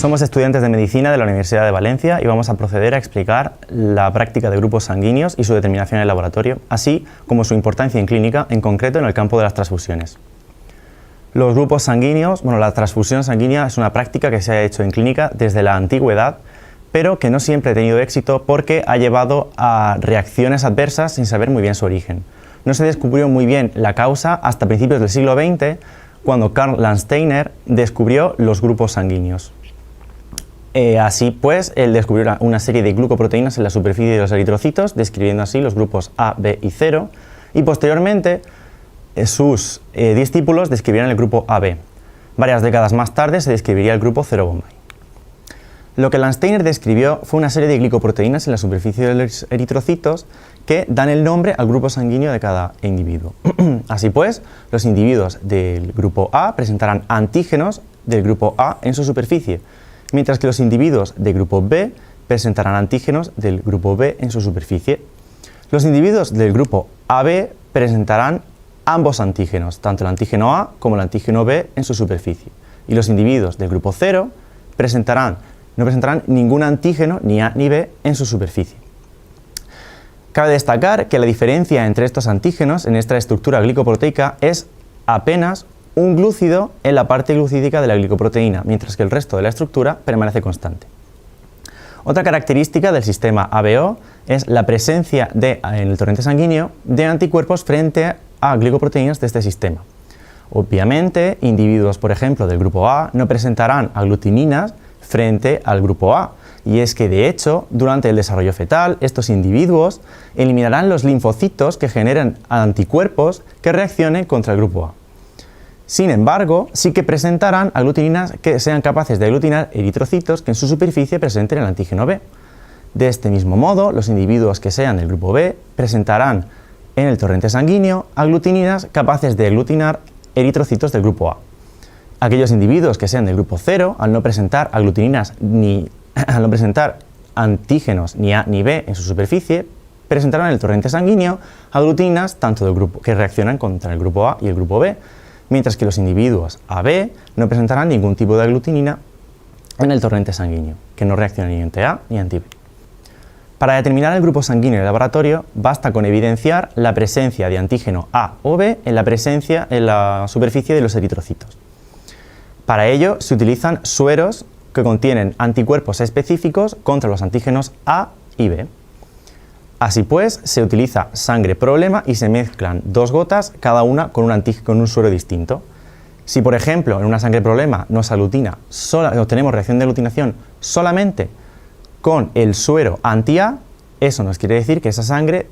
Somos estudiantes de Medicina de la Universidad de Valencia y vamos a proceder a explicar la práctica de grupos sanguíneos y su determinación en el laboratorio, así como su importancia en clínica, en concreto en el campo de las transfusiones. Los grupos sanguíneos, la transfusión sanguínea es una práctica que se ha hecho en clínica desde la antigüedad, pero que no siempre ha tenido éxito porque ha llevado a reacciones adversas sin saber muy bien su origen. No se descubrió muy bien la causa hasta principios del siglo XX, cuando Karl Landsteiner descubrió los grupos sanguíneos. Así pues, él descubrió una serie de glucoproteínas en la superficie de los eritrocitos, describiendo así los grupos A, B y 0, y posteriormente sus discípulos describieron el grupo AB. Varias décadas más tarde se describiría el grupo 0 Bombay. Lo que Landsteiner describió fue una serie de glicoproteínas en la superficie de los eritrocitos que dan el nombre al grupo sanguíneo de cada individuo. Así pues, los individuos del grupo A presentarán antígenos del grupo A en su superficie, mientras que los individuos del grupo B presentarán antígenos del grupo B en su superficie. Los individuos del grupo AB presentarán ambos antígenos, tanto el antígeno A como el antígeno B en su superficie. Y los individuos del grupo 0 no presentarán ningún antígeno, ni A ni B, en su superficie. Cabe destacar que la diferencia entre estos antígenos en esta estructura glicoproteica es apenas un glúcido en la parte glucídica de la glicoproteína, mientras que el resto de la estructura permanece constante. Otra característica del sistema ABO es la presencia en el torrente sanguíneo de anticuerpos frente a glicoproteínas de este sistema. Obviamente, individuos, por ejemplo, del grupo A no presentarán aglutininas frente al grupo A, y es que, de hecho, durante el desarrollo fetal, estos individuos eliminarán los linfocitos que generen anticuerpos que reaccionen contra el grupo A. Sin embargo, sí que presentarán aglutininas que sean capaces de aglutinar eritrocitos que en su superficie presenten el antígeno B. De este mismo modo, los individuos que sean del grupo B presentarán en el torrente sanguíneo aglutininas capaces de aglutinar eritrocitos del grupo A. Aquellos individuos que sean del grupo 0, al no presentar antígenos ni A ni B en su superficie, presentarán en el torrente sanguíneo aglutininas tanto del grupo que reaccionan contra el grupo A y el grupo B, mientras que los individuos AB no presentarán ningún tipo de aglutinina en el torrente sanguíneo, que no reacciona ni ante A ni ante B. Para determinar el grupo sanguíneo en el laboratorio, basta con evidenciar la presencia de antígeno A o B en la superficie de los eritrocitos. Para ello se utilizan sueros que contienen anticuerpos específicos contra los antígenos A y B. Así pues, se utiliza sangre problema y se mezclan 2 gotas, cada una con un suero distinto. Si, por ejemplo, en una sangre problema obtenemos reacción de aglutinación solamente con el suero anti-A, eso nos quiere decir que esa sangre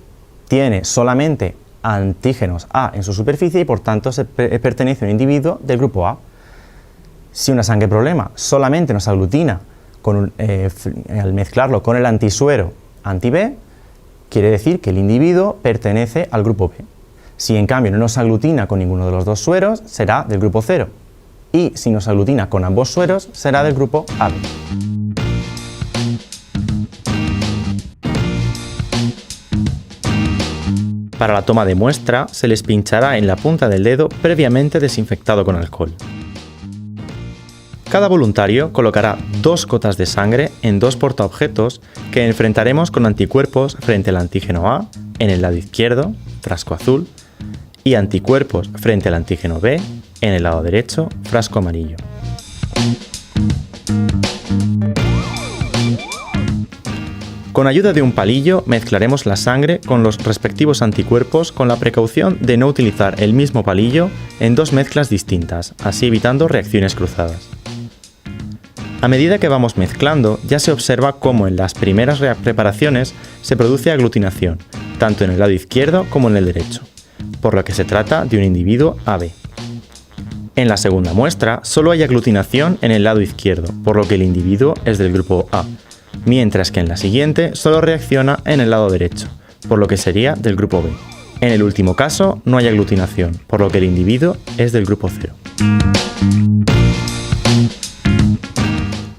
tiene solamente antígenos A en su superficie y por tanto pertenece a un individuo del grupo A. Si una sangre problema solamente nos aglutina al mezclarlo con el antisuero anti-B, quiere decir que el individuo pertenece al grupo B. Si en cambio no nos aglutina con ninguno de los dos sueros, será del grupo 0. Y si nos aglutina con ambos sueros, será del grupo AB. Para la toma de muestra, se les pinchará en la punta del dedo previamente desinfectado con alcohol. Cada voluntario colocará 2 gotas de sangre en 2 portaobjetos que enfrentaremos con anticuerpos frente al antígeno A en el lado izquierdo, frasco azul, y anticuerpos frente al antígeno B en el lado derecho, frasco amarillo. Con ayuda de un palillo mezclaremos la sangre con los respectivos anticuerpos con la precaución de no utilizar el mismo palillo en 2 mezclas distintas, así evitando reacciones cruzadas. A medida que vamos mezclando, ya se observa cómo en las primeras preparaciones se produce aglutinación, tanto en el lado izquierdo como en el derecho, por lo que se trata de un individuo AB. En la segunda muestra, solo hay aglutinación en el lado izquierdo, por lo que el individuo es del grupo A, mientras que en la siguiente solo reacciona en el lado derecho, por lo que sería del grupo B. En el último caso, no hay aglutinación, por lo que el individuo es del grupo 0.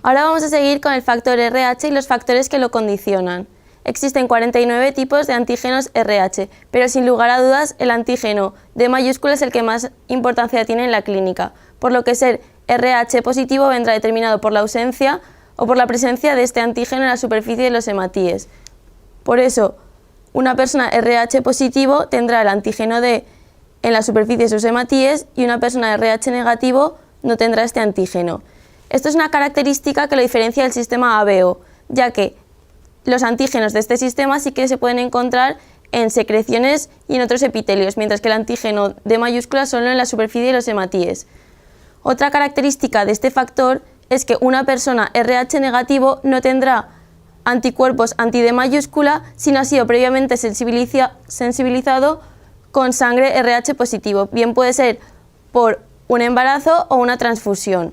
Ahora vamos a seguir con el factor RH y los factores que lo condicionan. Existen 49 tipos de antígenos RH, pero sin lugar a dudas el antígeno D mayúscula es el que más importancia tiene en la clínica, por lo que ser RH positivo vendrá determinado por la ausencia o por la presencia de este antígeno en la superficie de los hematíes. Por eso, una persona RH positivo tendrá el antígeno D en la superficie de sus hematíes y una persona RH negativo no tendrá este antígeno. Esto es una característica que lo diferencia del sistema ABO, ya que los antígenos de este sistema sí que se pueden encontrar en secreciones y en otros epitelios, mientras que el antígeno D mayúscula solo en la superficie de los hematíes. Otra característica de este factor es que una persona RH negativo no tendrá anticuerpos anti-D mayúscula si no ha sido previamente sensibilizado con sangre RH positivo, bien puede ser por un embarazo o una transfusión.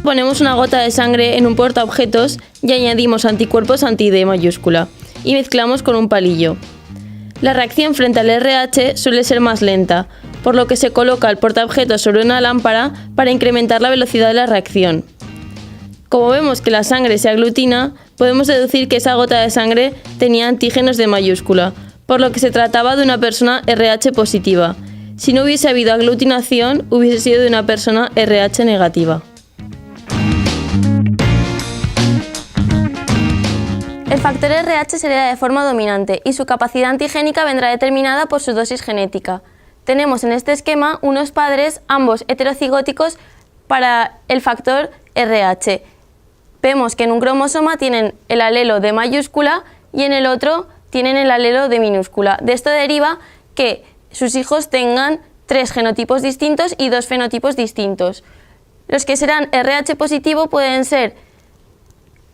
Ponemos una gota de sangre en un portaobjetos y añadimos anticuerpos anti-D mayúscula y mezclamos con un palillo. La reacción frente al RH suele ser más lenta, por lo que se coloca el portaobjetos sobre una lámpara para incrementar la velocidad de la reacción. Como vemos que la sangre se aglutina, podemos deducir que esa gota de sangre tenía antígenos D mayúscula, por lo que se trataba de una persona RH positiva. Si no hubiese habido aglutinación, hubiese sido de una persona RH negativa. El factor RH se hereda de forma dominante y su capacidad antigénica vendrá determinada por su dosis genética. Tenemos en este esquema unos padres, ambos heterocigóticos, para el factor RH. Vemos que en un cromosoma tienen el alelo D mayúscula y en el otro tienen el alelo D minúscula. De esto deriva que sus hijos tengan 3 genotipos distintos y 2 fenotipos distintos. Los que serán RH positivo pueden ser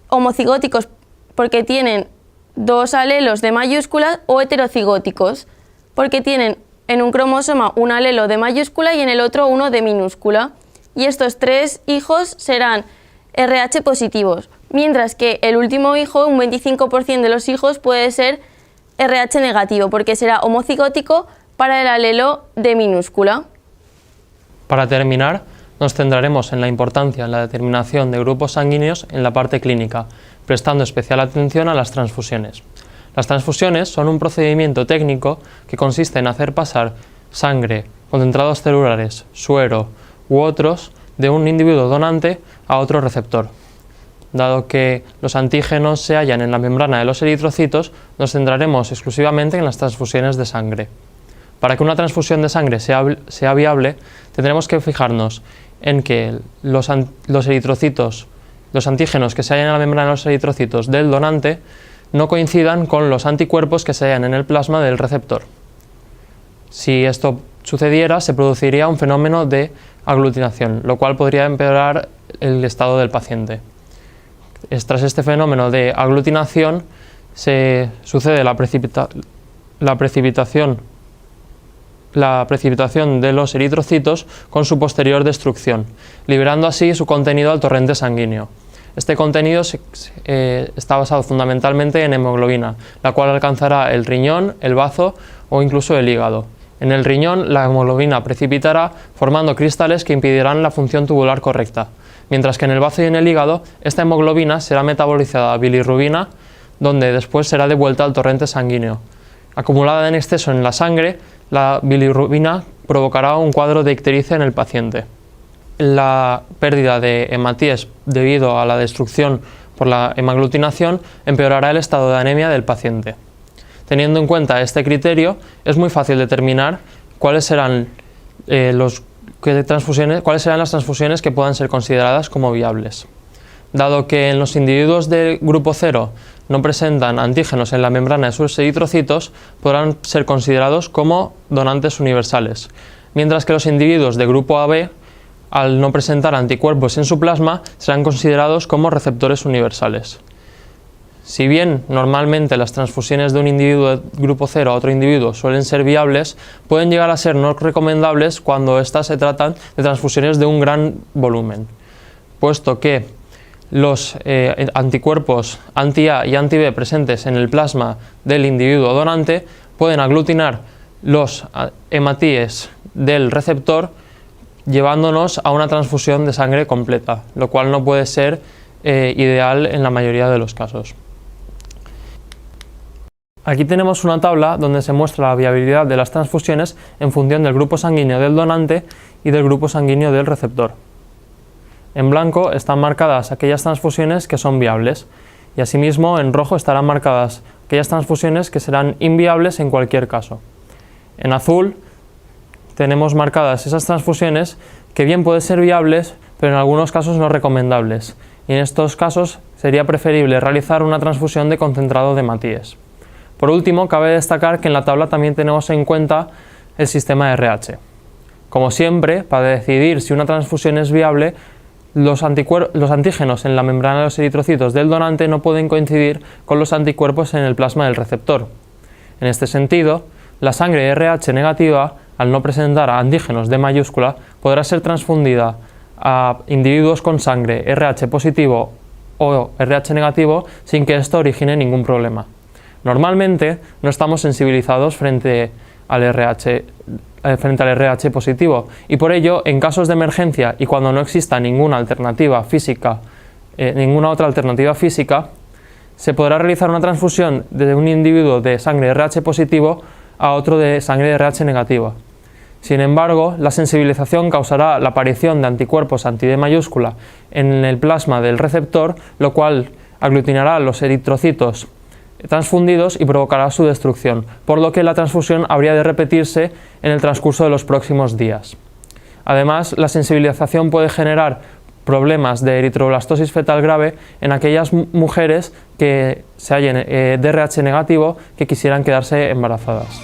homocigóticos porque tienen 2 alelos D mayúscula o heterocigóticos porque tienen en un cromosoma un alelo D mayúscula y en el otro uno D minúscula. Y estos 3 hijos serán RH positivos, mientras que el último hijo, un 25% de los hijos, puede ser RH negativo, porque será homocigótico para el alelo D minúscula. Para terminar, nos centraremos en la importancia en la determinación de grupos sanguíneos en la parte clínica, prestando especial atención a las transfusiones. Las transfusiones son un procedimiento técnico que consiste en hacer pasar sangre, concentrados celulares, suero u otros de un individuo donante a otro receptor. Dado que los antígenos se hallan en la membrana de los eritrocitos, nos centraremos exclusivamente en las transfusiones de sangre. Para que una transfusión de sangre sea viable, tendremos que fijarnos en que los eritrocitos, los antígenos que se hallan en la membrana de los eritrocitos del donante no coincidan con los anticuerpos que se hallan en el plasma del receptor. Si esto sucediera, se produciría un fenómeno de aglutinación, lo cual podría empeorar el estado del paciente. Tras este fenómeno de aglutinación se sucede la precipitación de los eritrocitos con su posterior destrucción, liberando así su contenido al torrente sanguíneo. Este contenido está basado fundamentalmente en hemoglobina, la cual alcanzará el riñón, el bazo o incluso el hígado. En el riñón, la hemoglobina precipitará formando cristales que impedirán la función tubular correcta, mientras que en el bazo y en el hígado, esta hemoglobina será metabolizada a bilirrubina, donde después será devuelta al torrente sanguíneo. Acumulada en exceso en la sangre, la bilirrubina provocará un cuadro de ictericia en el paciente. La pérdida de hematíes debido a la destrucción por la hemaglutinación empeorará el estado de anemia del paciente. Teniendo en cuenta este criterio, es muy fácil determinar cuáles serán las transfusiones que puedan ser consideradas como viables. Dado que en los individuos de grupo 0 no presentan antígenos en la membrana de sus eritrocitos, podrán ser considerados como donantes universales, mientras que los individuos de grupo AB, al no presentar anticuerpos en su plasma, serán considerados como receptores universales. Si bien normalmente las transfusiones de un individuo de grupo 0 a otro individuo suelen ser viables, pueden llegar a ser no recomendables cuando éstas se tratan de transfusiones de un gran volumen, puesto que los anticuerpos anti-A y anti-B presentes en el plasma del individuo donante pueden aglutinar los hematíes del receptor, llevándonos a una transfusión de sangre completa, lo cual no puede ser ideal en la mayoría de los casos. Aquí tenemos una tabla donde se muestra la viabilidad de las transfusiones en función del grupo sanguíneo del donante y del grupo sanguíneo del receptor. En blanco están marcadas aquellas transfusiones que son viables y asimismo en rojo estarán marcadas aquellas transfusiones que serán inviables en cualquier caso. En azul tenemos marcadas esas transfusiones que bien pueden ser viables, pero en algunos casos no recomendables, y en estos casos sería preferible realizar una transfusión de concentrado de hematíes. Por último, cabe destacar que en la tabla también tenemos en cuenta el sistema RH. Como siempre, para decidir si una transfusión es viable, los antígenos en la membrana de los eritrocitos del donante no pueden coincidir con los anticuerpos en el plasma del receptor. En este sentido, la sangre RH negativa, al no presentar antígenos D mayúscula, podrá ser transfundida a individuos con sangre RH positivo o RH negativo sin que esto origine ningún problema. Normalmente no estamos sensibilizados frente al RH positivo y por ello, en casos de emergencia y cuando no exista ninguna otra alternativa física, se podrá realizar una transfusión de un individuo de sangre RH positivo a otro de sangre RH negativa. Sin embargo, la sensibilización causará la aparición de anticuerpos anti-D mayúscula en el plasma del receptor, lo cual aglutinará los eritrocitos transfundidos y provocará su destrucción, por lo que la transfusión habría de repetirse en el transcurso de los próximos días. Además, la sensibilización puede generar problemas de eritroblastosis fetal grave en aquellas mujeres que se hallen de RH negativo que quisieran quedarse embarazadas.